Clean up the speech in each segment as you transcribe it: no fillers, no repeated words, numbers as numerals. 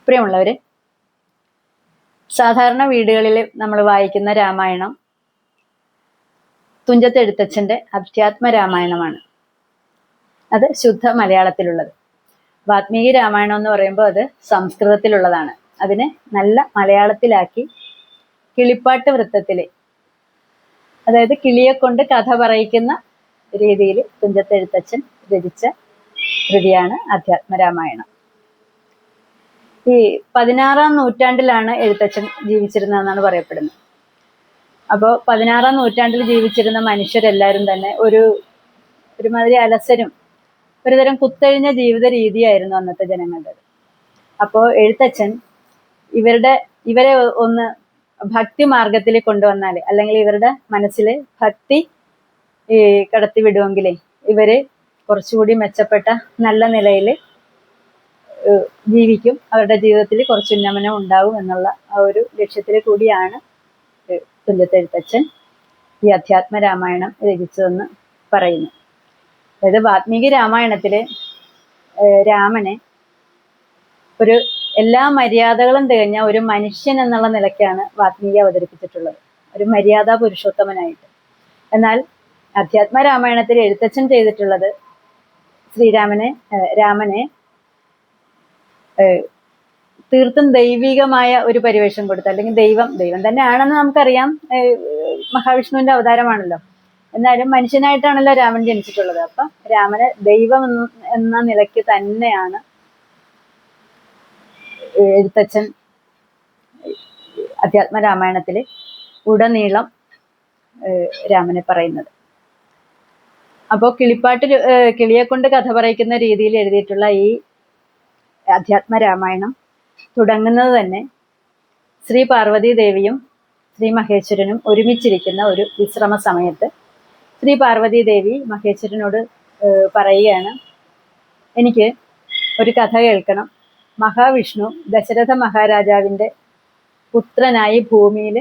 പ്രിയമുള്ളവര്, സാധാരണ വീടുകളിൽ നമ്മൾ വായിക്കുന്ന രാമായണം തുഞ്ചത്ത് എഴുത്തച്ഛന്റെ അധ്യാത്മ രാമായണമാണ്. അത് ശുദ്ധ മലയാളത്തിലുള്ളത്. വാത്മീകി രാമായണം എന്ന് പറയുമ്പോൾ അത് സംസ്കൃതത്തിലുള്ളതാണ്. അതിനെ നല്ല മലയാളത്തിലാക്കി കിളിപ്പാട്ട് വൃത്തത്തില്, അതായത് കിളിയെ കൊണ്ട് കഥ പറയിക്കുന്ന രീതിയിൽ തുഞ്ചത്ത് എഴുത്തച്ഛൻ രചിച്ച കൃതിയാണ് അധ്യാത്മ രാമായണം. ഈ 16-ാം നൂറ്റാണ്ടിലാണ് എഴുത്തച്ഛൻ ജീവിച്ചിരുന്നതെന്നാണ് പറയപ്പെടുന്നത്. അപ്പോൾ 16-ാം നൂറ്റാണ്ടിൽ ജീവിച്ചിരുന്ന മനുഷ്യരെല്ലാവരും തന്നെ ഒരുമാതിരി അലസരും ഒരുതരം കുത്തഴിഞ്ഞ ജീവിത രീതിയായിരുന്നു അന്നത്തെ ജനങ്ങളുടേത്. അപ്പോൾ എഴുത്തച്ഛൻ ഇവരെ ഒന്ന് ഭക്തി മാർഗത്തിൽ കൊണ്ടുവന്നാൽ, അല്ലെങ്കിൽ ഇവരുടെ മനസ്സിൽ ഭക്തി കടത്തി വിടുമെങ്കിലേ ഇവര് കുറച്ചുകൂടി മെച്ചപ്പെട്ട നല്ല നിലയിൽ ജീവിക്കും, അവരുടെ ജീവിതത്തിൽ കുറച്ച് ഉന്നമനം ഉണ്ടാവും എന്നുള്ള ആ ഒരു ലക്ഷ്യത്തിൽ കൂടിയാണ് തുഞ്ചത്ത് എഴുത്തച്ഛൻ ഈ അധ്യാത്മ രാമായണം രചിച്ചതെന്ന് പറയുന്നു. അതായത് വാത്മീകി രാമായണത്തില് രാമനെ ഒരു എല്ലാ മര്യാദകളും തികഞ്ഞ ഒരു മനുഷ്യൻ എന്നുള്ള നിലയ്ക്കാണ് വാത്മീകി അവതരിപ്പിച്ചിട്ടുള്ളത്, ഒരു മര്യാദാ പുരുഷോത്തമനായിട്ട്. എന്നാൽ അധ്യാത്മ രാമായണത്തിൽ എഴുത്തച്ഛൻ ചെയ്തിട്ടുള്ളത് രാമനെ തീർത്തും ദൈവികമായ ഒരു പരിവേഷം കൊടുത്ത്, അല്ലെങ്കിൽ ദൈവം തന്നെ ആണെന്ന് നമുക്കറിയാം, മഹാവിഷ്ണുവിന്റെ അവതാരമാണല്ലോ. എന്നാലും മനുഷ്യനായിട്ടാണല്ലോ രാമൻ ജനിച്ചിട്ടുള്ളത്. അപ്പൊ രാമനെ ദൈവം എന്ന നിലയ്ക്ക് തന്നെയാണ് എഴുത്തച്ഛൻ അധ്യാത്മ രാമായണത്തില് ഉടനീളം രാമനെ പറയുന്നത്. അപ്പോൾ കിളിയെ കൊണ്ട് കഥ പറയിക്കുന്ന രീതിയിൽ എഴുതിയിട്ടുള്ള ഈ അധ്യാത്മ രാമായണം തുടങ്ങുന്നത് തന്നെ ശ്രീ പാർവതി ദേവിയും ശ്രീ മഹേശ്വരനും ഒരുമിച്ചിരിക്കുന്ന ഒരു വിശ്രമ സമയത്ത് ശ്രീ പാർവതി ദേവി മഹേശ്വരനോട് പറയുകയാണ്, എനിക്ക് ഒരു കഥ കേൾക്കണം. മഹാവിഷ്ണു ദശരഥ മഹാരാജാവിൻ്റെ പുത്രനായി ഭൂമിയിൽ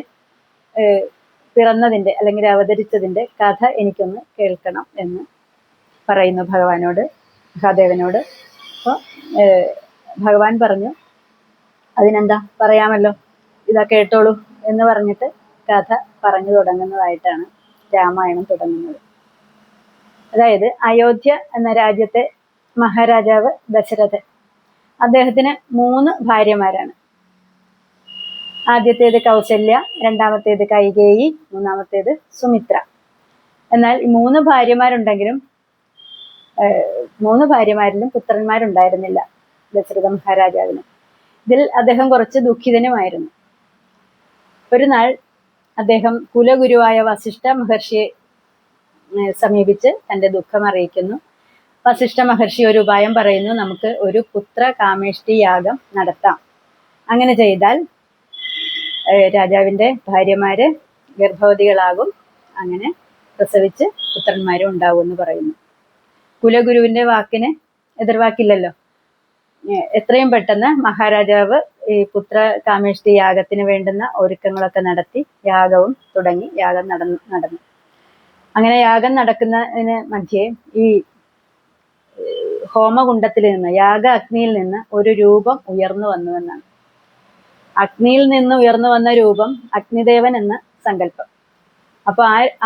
പിറന്നതിൻ്റെ അല്ലെങ്കിൽ അവതരിച്ചതിൻ്റെ കഥ എനിക്കൊന്ന് കേൾക്കണം എന്ന് പറയുന്നു മഹാദേവനോട്. അപ്പോൾ ഭഗവാൻ പറഞ്ഞു, അതിനെന്താ, പറയാമല്ലോ, ഇതാ കേട്ടോളൂ എന്ന് പറഞ്ഞിട്ട് കഥ പറഞ്ഞു തുടങ്ങുന്നതായിട്ടാണ് രാമായണം തുടങ്ങുന്നത്. അതായത് അയോധ്യ എന്ന രാജ്യത്തെ മഹാരാജാവ് ദശരഥൻ, അദ്ദേഹത്തിന് 3 ഭാര്യമാരാണ്. ആദ്യത്തേത് കൗസല്യ, രണ്ടാമത്തേത് കൈകേയി, മൂന്നാമത്തേത് സുമിത്ര. എന്നാൽ ഈ 3 ഭാര്യമാരുണ്ടെങ്കിലും 3 ഭാര്യമാരിലും പുത്രന്മാരുണ്ടായിരുന്നില്ല ദശരഥ മഹാരാജാവിന്. ഇതിൽ അദ്ദേഹം കുറച്ച് ദുഃഖിതനുമായിരുന്നു. ഒരു നാൾ അദ്ദേഹം കുലഗുരുവായ വസിഷ്ഠ മഹർഷിയെ സമീപിച്ച് തൻ്റെ ദുഃഖം അറിയിക്കുന്നു. വസിഷ്ഠ മഹർഷി ഒരു ഉപായം പറയുന്നു, നമുക്ക് ഒരു പുത്ര കാമേഷ്ടി യാഗം നടത്താം. അങ്ങനെ ചെയ്താൽ രാജാവിൻ്റെ ഭാര്യമാര് ഗർഭവതികളാകും, അങ്ങനെ പ്രസവിച്ച് പുത്രന്മാരും ഉണ്ടാവും എന്ന് പറയുന്നു. കുലഗുരുവിൻ്റെ വാക്കിന് എതിർവാക്കില്ലല്ലോ. എത്രയും പെട്ടെന്ന് മഹാരാജാവ് ഈ പുത്ര കാമേഷ്ടി യാഗത്തിന് വേണ്ടുന്ന ഒരുക്കങ്ങളൊക്കെ നടത്തി യാഗവും തുടങ്ങി. യാഗം നടന്നു. അങ്ങനെ യാഗം നടക്കുന്നതിന് മധ്യേ ഈ ഹോമകുണ്ടത്തിൽ നിന്ന്, യാഗ അഗ്നിയിൽ നിന്ന് ഒരു രൂപം ഉയർന്നു വന്നു എന്നാണ്. അഗ്നിയിൽ നിന്ന് ഉയർന്നു വന്ന രൂപം അഗ്നിദേവൻ എന്ന സങ്കല്പം. അപ്പൊ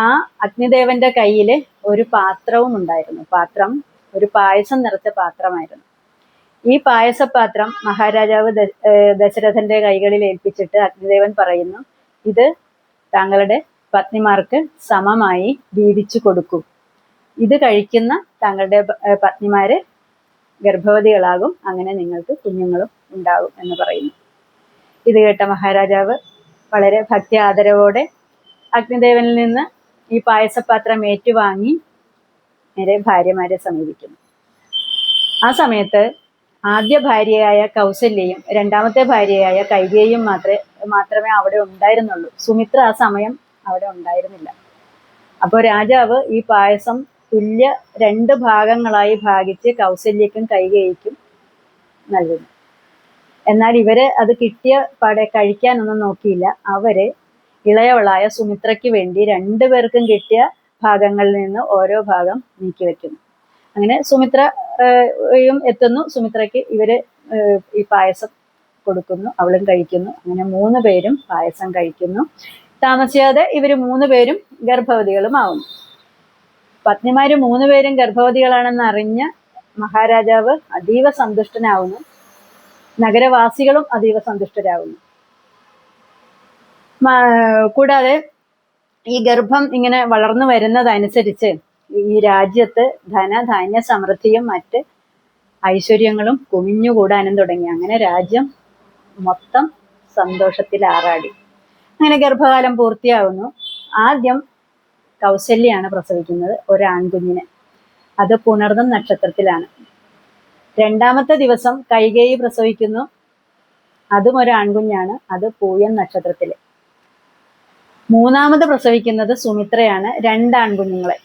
ആ അഗ്നിദേവന്റെ കയ്യില് ഒരു പാത്രവും ഉണ്ടായിരുന്നു. പാത്രം ഒരു പായസം നിറച്ച പാത്രമായിരുന്നു. ഈ പായസപാത്രം മഹാരാജാവ് ദശരഥന്റെ കൈകളിൽ ഏൽപ്പിച്ചിട്ട് അഗ്നിദേവൻ പറയുന്നു, ഇത് താങ്കളുടെ പത്നിമാർക്ക് സമമായി വീതിച്ചു കൊടുക്കൂ. ഇത് കഴിക്കുന്ന താങ്കളുടെ പത്നിമാര് ഗർഭവതികളാകും, അങ്ങനെ നിങ്ങൾക്ക് കുഞ്ഞുങ്ങളും ഉണ്ടാകും എന്ന് പറയുന്നു. ഇത് കേട്ട മഹാരാജാവ് വളരെ ഭക്തി ആദരവോടെ അഗ്നിദേവനിൽ നിന്ന് ഈ പായസപാത്രം ഏറ്റുവാങ്ങി നേരെ ഭാര്യമാരെ സമീപിക്കുന്നു. ആ സമയത്ത് ആദ്യ ഭാര്യയായ കൗസല്യയും രണ്ടാമത്തെ ഭാര്യയായ കൈകേയും മാത്രമേ അവിടെ ഉണ്ടായിരുന്നുള്ളൂ. സുമിത്ര ആ സമയം അവിടെ ഉണ്ടായിരുന്നില്ല. അപ്പോൾ രാജാവ് ഈ പായസം 2 ഭാഗങ്ങളായി ഭാഗിച്ച് കൗസല്യക്കും കൈകേയിക്കും നൽകുന്നു. എന്നാൽ ഇവര് അത് കിട്ടിയ പാടെ കഴിക്കാനൊന്നും നോക്കിയില്ല. അവര് ഇളയവളായ സുമിത്രയ്ക്ക് വേണ്ടി 2 പേർക്കും കിട്ടിയ ഭാഗങ്ങളിൽ നിന്ന് ഓരോ ഭാഗം നീക്കി വെക്കുന്നു. അങ്ങനെ സുമിത്രയും എത്തുന്നു. സുമിത്രയ്ക്ക് ഇവര് ഈ പായസം കൊടുക്കുന്നു, അവളും കഴിക്കുന്നു. അങ്ങനെ 3 പേരും പായസം കഴിക്കുന്നു. താമസിയാതെ ഇവര് 3 പേരും ഗർഭവതികളുമാവുന്നു. പത്നിമാര് 3 പേരും ഗർഭവതികളാണെന്ന് അറിഞ്ഞ മഹാരാജാവ് അതീവ സന്തുഷ്ടനാവുന്നു. നഗരവാസികളും അതീവ സന്തുഷ്ടരാകുന്നു. കൂടാതെ ഈ ഗർഭം ഇങ്ങനെ വളർന്നു വരുന്നതനുസരിച്ച് ഈ രാജ്യത്ത് ധനധാന്യ സമൃദ്ധിയും മറ്റ് ഐശ്വര്യങ്ങളും കുമിഞ്ഞുകൂടാനും തുടങ്ങി. അങ്ങനെ രാജ്യം മൊത്തം സന്തോഷത്തിൽ ആറാടി. അങ്ങനെ ഗർഭകാലം പൂർത്തിയാവുന്നു. ആദ്യം കൗസല്യാണ് പ്രസവിക്കുന്നത് ഒരാൺകുഞ്ഞിനെ. അത് പുണർന്നം നക്ഷത്രത്തിലാണ്. 2ാമത്തെ ദിവസം കൈകേയി പ്രസവിക്കുന്നു. അതും ഒരാൺകുഞ്ഞാണ്. അത് പൂയം നക്ഷത്രത്തില്. 3ാമത് പ്രസവിക്കുന്നത് സുമിത്രയാണ്, 2 ആൺകുഞ്ഞുങ്ങളെ.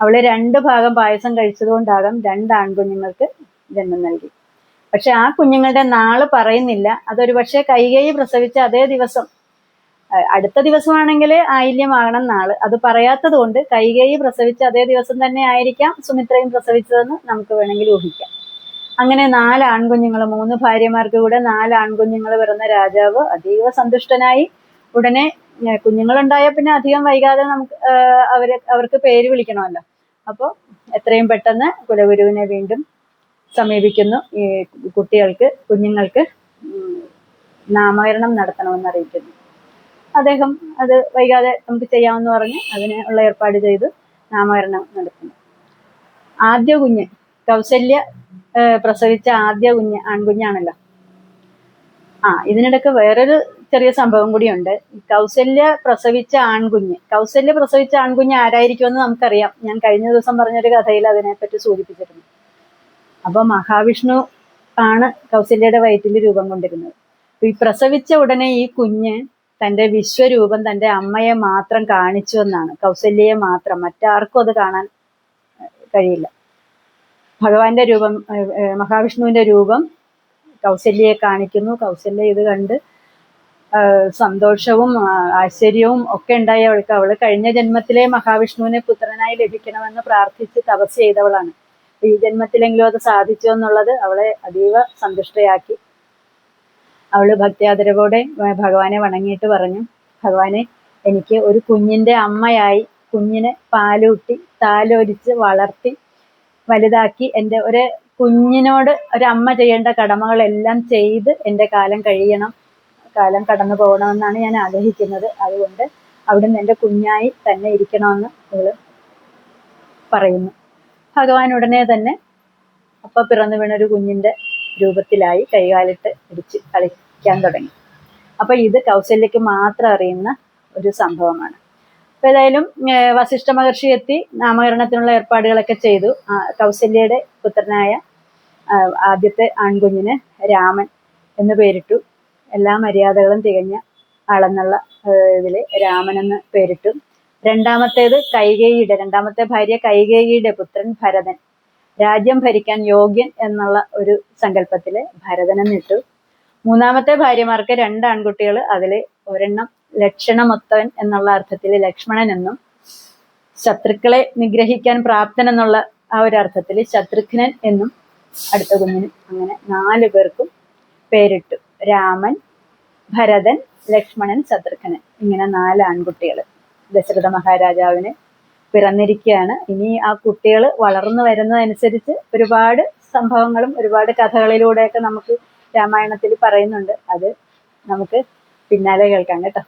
അവള് 2 ഭാഗം പായസം കഴിച്ചതുകൊണ്ടാകാം 2 ആൺകുഞ്ഞുങ്ങൾക്ക് ജന്മം നൽകി. പക്ഷെ ആ കുഞ്ഞുങ്ങളുടെ നാള് പറയുന്നില്ല. അതൊരു പക്ഷേ കൈകേയി പ്രസവിച്ച അതേ ദിവസം, അടുത്ത ദിവസമാണെങ്കിൽ ആയില്യമാകണം നാള്. അത് പറയാത്തത് കൊണ്ട് കൈകേയി പ്രസവിച്ച അതേ ദിവസം തന്നെ ആയിരിക്കാം സുമിത്രയും പ്രസവിച്ചതെന്ന് നമുക്ക് വേണമെങ്കിൽ ഊഹിക്കാം. അങ്ങനെ 4 ആൺകുഞ്ഞുങ്ങൾ, 3 ഭാര്യമാർക്ക് കൂടെ 4 ആൺകുഞ്ഞുങ്ങൾ പിറന്ന രാജാവ് അതീവ സന്തുഷ്ടനായി. ഉടനെ കുഞ്ഞുങ്ങളുണ്ടായാൽ പിന്നെ അധികം വൈകാതെ നമുക്ക് അവർക്ക് പേര് വിളിക്കണമല്ലോ. അപ്പോൾ എത്രയും പെട്ടെന്ന് കുലഗുരുവിനെ വീണ്ടും സമീപിക്കുന്നു. ഈ കുഞ്ഞുങ്ങൾക്ക് നാമകരണം നടത്തണമെന്ന് അറിയിക്കുന്നു. അദ്ദേഹം അത് വൈകാതെ നമുക്ക് ചെയ്യാമെന്ന് പറഞ്ഞ് അതിനുള്ള ഏർപ്പാട് ചെയ്ത് നാമകരണം നടത്തുന്നു. ആദ്യ കുഞ്ഞ് കൗസല്യ പ്രസവിച്ച ആദ്യ കുഞ്ഞ് ആൺകുഞ്ഞാണല്ലോ. ഇതിനിടയ്ക്ക് വേറൊരു ചെറിയ സംഭവം കൂടിയുണ്ട്. കൗസല്യ പ്രസവിച്ച ആൺകുഞ്ഞ് ആരായിരിക്കുമെന്ന് നമുക്കറിയാം. ഞാൻ കഴിഞ്ഞ ദിവസം പറഞ്ഞൊരു കഥയിൽ അതിനെപ്പറ്റി സൂചിപ്പിച്ചിരുന്നു. അപ്പൊ മഹാവിഷ്ണു ആണ് കൗസല്യയുടെ വയറ്റിൽ രൂപം കൊണ്ടിരുന്നത്. ഈ പ്രസവിച്ച ഉടനെ ഈ കുഞ്ഞ് തന്റെ വിശ്വരൂപം തന്റെ അമ്മയെ മാത്രം കാണിച്ചു എന്നാണ്, കൗസല്യയെ മാത്രം, മറ്റാർക്കും അത് കാണാൻ കഴിയില്ല. ഭഗവാന്റെ രൂപം, മഹാവിഷ്ണുവിന്റെ രൂപം കൗസല്യയെ കാണിക്കുന്നു. കൗസല്യ ഇത് കണ്ട് സന്തോഷവും ആശ്ചര്യവും ഒക്കെ ഉണ്ടായി അവൾക്ക്. അവള് കഴിഞ്ഞ ജന്മത്തിലെ മഹാവിഷ്ണുവിനെ പുത്രനായി ലഭിക്കണമെന്ന് പ്രാർത്ഥിച്ച് തപസ് ചെയ്തവളാണ്. ഈ ജന്മത്തിലെങ്കിലും അത് സാധിച്ചു എന്നുള്ളത് അവളെ അതീവ സന്തുഷ്ടയാക്കി. അവള് ഭക്തിയാദരവോടെ ഭഗവാനെ വണങ്ങിയിട്ട് പറഞ്ഞു, ഭഗവാനെ, എനിക്ക് ഒരു കുഞ്ഞിന്റെ അമ്മയായി കുഞ്ഞിനെ പാലൂട്ടി താലോലിച്ച് വളർത്തി വലുതാക്കി എൻ്റെ ഒരു കുഞ്ഞിനോട് ഒരമ്മ ചെയ്യേണ്ട കടമകളെല്ലാം ചെയ്ത് എൻ്റെ കാലം കടന്നു പോകണമെന്നാണ് ഞാൻ ആഗ്രഹിക്കുന്നത്. അതുകൊണ്ട് അവിടുന്ന് എൻ്റെ കുഞ്ഞായി തന്നെ ഇരിക്കണമെന്ന് അവള് പറയുന്നു. ഭഗവാൻ ഉടനെ തന്നെ അപ്പൊ പിറന്നു വീണൊരു കുഞ്ഞിന്റെ രൂപത്തിലായി കൈകാലിട്ട് ഇടിച്ച് കളിക്കാൻ തുടങ്ങി. അപ്പൊ ഇത് കൗസല്യക്ക് മാത്രം അറിയുന്ന ഒരു സംഭവമാണ്. അപ്പൊ ഏതായാലും വസിഷ്ഠ മഹർഷി എത്തി നാമകരണത്തിനുള്ള ഏർപ്പാടുകളൊക്കെ ചെയ്തു. കൗസല്യയുടെ പുത്രനായ ആദ്യത്തെ ആൺകുഞ്ഞിന് രാമൻ എന്ന് പേരിട്ടു. എല്ലാ മര്യാദകളും തികഞ്ഞ ആളെന്നുള്ള ഇതില് രാമൻ എന്ന് പേരിട്ടു. രണ്ടാമത്തെ ഭാര്യ കൈകേയിയുടെ പുത്രൻ ഭരതൻ, രാജ്യം ഭരിക്കാൻ യോഗ്യൻ എന്നുള്ള ഒരു സങ്കല്പത്തില് ഭരതനെന്നിട്ടു. 3ാമത്തെ ഭാര്യമാർക്ക് 2 ആൺകുട്ടികൾ. അതില് ഒരെണ്ണം ലക്ഷണമൊത്തവൻ എന്നുള്ള അർത്ഥത്തിൽ ലക്ഷ്മണൻ എന്നും, ശത്രുക്കളെ നിഗ്രഹിക്കാൻ പ്രാപ്തൻ എന്നുള്ള ആ ഒരു അർത്ഥത്തിൽ ശത്രുഘ്നൻ എന്നും അടുത്ത കുഞ്ഞിന്. അങ്ങനെ 4 പേർക്കും പേരിട്ടു. രാമൻ, ഭരതൻ, ലക്ഷ്മണൻ, ശത്രുഘ്നൻ, ഇങ്ങനെ 4 ആൺകുട്ടികൾ ദശരഥ മഹാരാജാവിന് പിറന്നിരിക്കുകയാണ്. ഇനി ആ കുട്ടികൾ വളർന്നു വരുന്നതനുസരിച്ച് ഒരുപാട് സംഭവങ്ങളും ഒരുപാട് കഥകളിലൂടെയൊക്കെ നമുക്ക് രാമായണത്തിൽ പറയുന്നുണ്ട്. അത് നമുക്ക് പിന്നാലെ കേൾക്കാം കേട്ടോ.